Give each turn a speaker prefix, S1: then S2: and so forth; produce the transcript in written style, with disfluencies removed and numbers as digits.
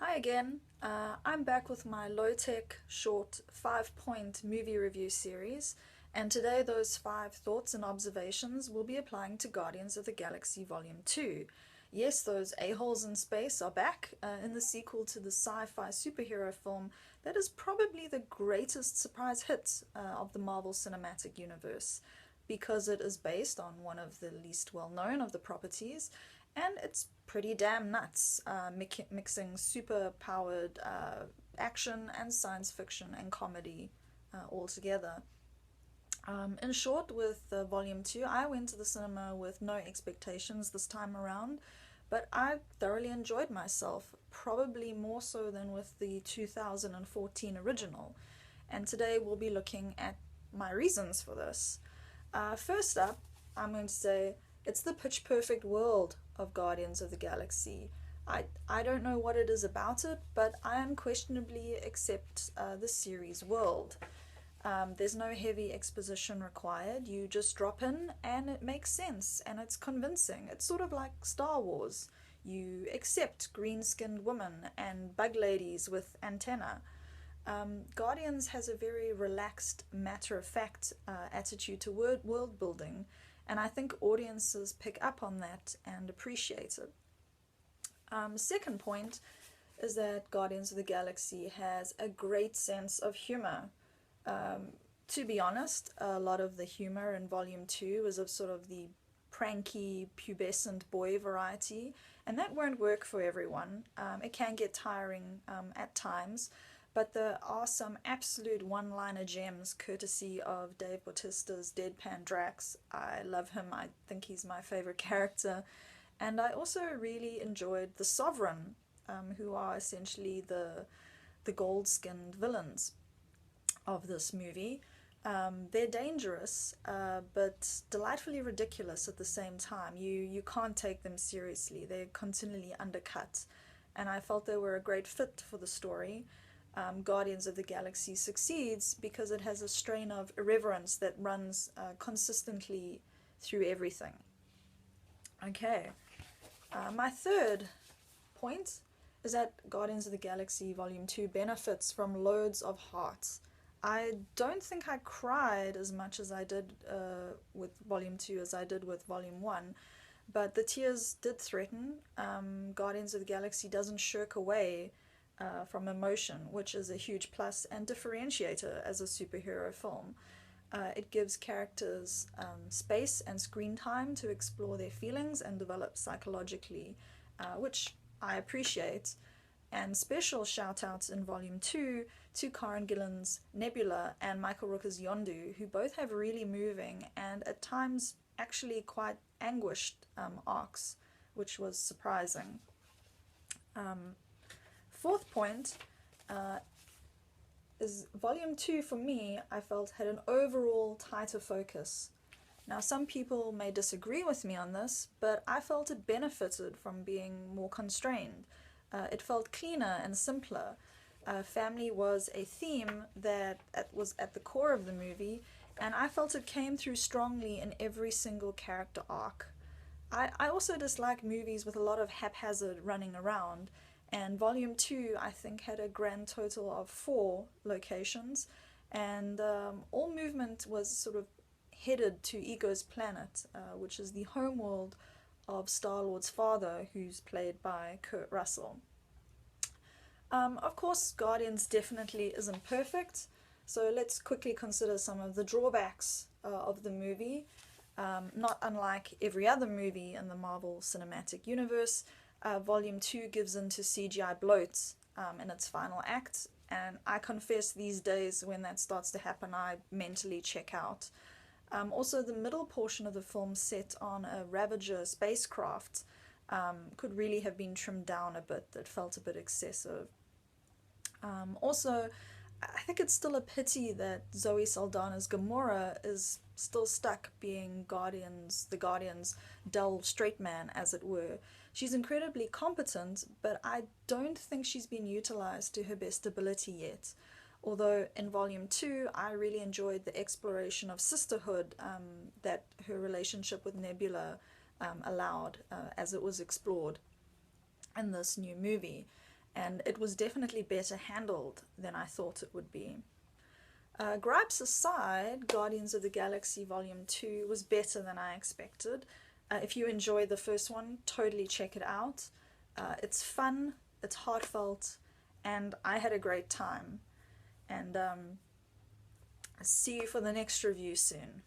S1: Hi again. I'm back with my low-tech, short, 5-point movie review series, and today those 5 thoughts and observations will be applying to Guardians of the Galaxy Volume 2. Yes, those a-holes in space are back in the sequel to the sci-fi superhero film that is probably the greatest surprise hit of the Marvel Cinematic Universe, because it is based on one of the least well-known of the properties, and it's pretty damn nuts, mixing super powered action and science fiction and comedy all together. In short, with Volume 2, I went to the cinema with no expectations this time around, but I thoroughly enjoyed myself, probably more so than with the 2014 original. And today we'll be looking at my reasons for this. First up, I'm going to say it's the pitch perfect world of Guardians of the Galaxy. I don't know what it is about it, but I unquestionably accept the series world. There's no heavy exposition required. You just drop in and it makes sense and it's convincing. It's sort of like Star Wars. You accept green skinned women and bug ladies with antenna. Guardians has a very relaxed, matter of fact attitude to world building, and I think audiences pick up on that and appreciate it. Second point is that Guardians of the Galaxy has a great sense of humor. To be honest, a lot of the humor in Volume 2 is of sort of the pranky, pubescent boy variety, and that won't work for everyone. It can get tiring at times, but there are some absolute one-liner gems courtesy of Dave Bautista's Deadpan Drax. I love him. I think he's my favorite character. And I also really enjoyed the Sovereign, who are essentially the gold-skinned villains of this movie. They're dangerous, but delightfully ridiculous at the same time. You can't take them seriously. They're continually undercut, and I felt they were a great fit for the story. Guardians of the Galaxy succeeds because it has a strain of irreverence that runs consistently through everything. Okay, my third point is that Guardians of the Galaxy Volume 2 benefits from loads of heart. I don't think I cried as much as I did with Volume 2 as I did with Volume 1, but the tears did threaten. Guardians of the Galaxy doesn't shirk away from emotion, which is a huge plus and differentiator as a superhero film. It gives characters space and screen time to explore their feelings and develop psychologically, which I appreciate. And special shout outs in Volume 2 to Karen Gillan's Nebula and Michael Rooker's Yondu, who both have really moving and at times actually quite anguished arcs, which was surprising. Fourth point is Volume 2 for me, I felt, had an overall tighter focus. Now, some people may disagree with me on this, but I felt it benefited from being more constrained. It felt cleaner and simpler. Family was a theme that was at the core of the movie, and I felt it came through strongly in every single character arc. I also dislike movies with a lot of haphazard running around, and Volume 2 I think had a grand total of 4 locations, and all movement was sort of headed to Ego's planet, which is the homeworld of Star-Lord's father, who's played by Kurt Russell. Of course, Guardians definitely isn't perfect, so let's quickly consider some of the drawbacks of the movie. Not unlike every other movie in the Marvel Cinematic Universe, Volume 2 gives in to CGI bloat in its final act, and I confess these days when that starts to happen, I mentally check out. Also, the middle portion of the film, set on a Ravager spacecraft, could really have been trimmed down a bit. It felt a bit excessive. Also, I think it's still a pity that Zoe Saldana's Gamora is still stuck being the Guardians' dull straight man, as it were. She's incredibly competent, but I don't think she's been utilized to her best ability yet. Although in Volume 2, I really enjoyed the exploration of sisterhood that her relationship with Nebula allowed as it was explored in this new movie. and it was definitely better handled than I thought it would be. Gripes aside, Guardians of the Galaxy Volume 2 was better than I expected. If you enjoyed the first one, totally check it out. It's fun, it's heartfelt, and I had a great time. And see you for the next review soon.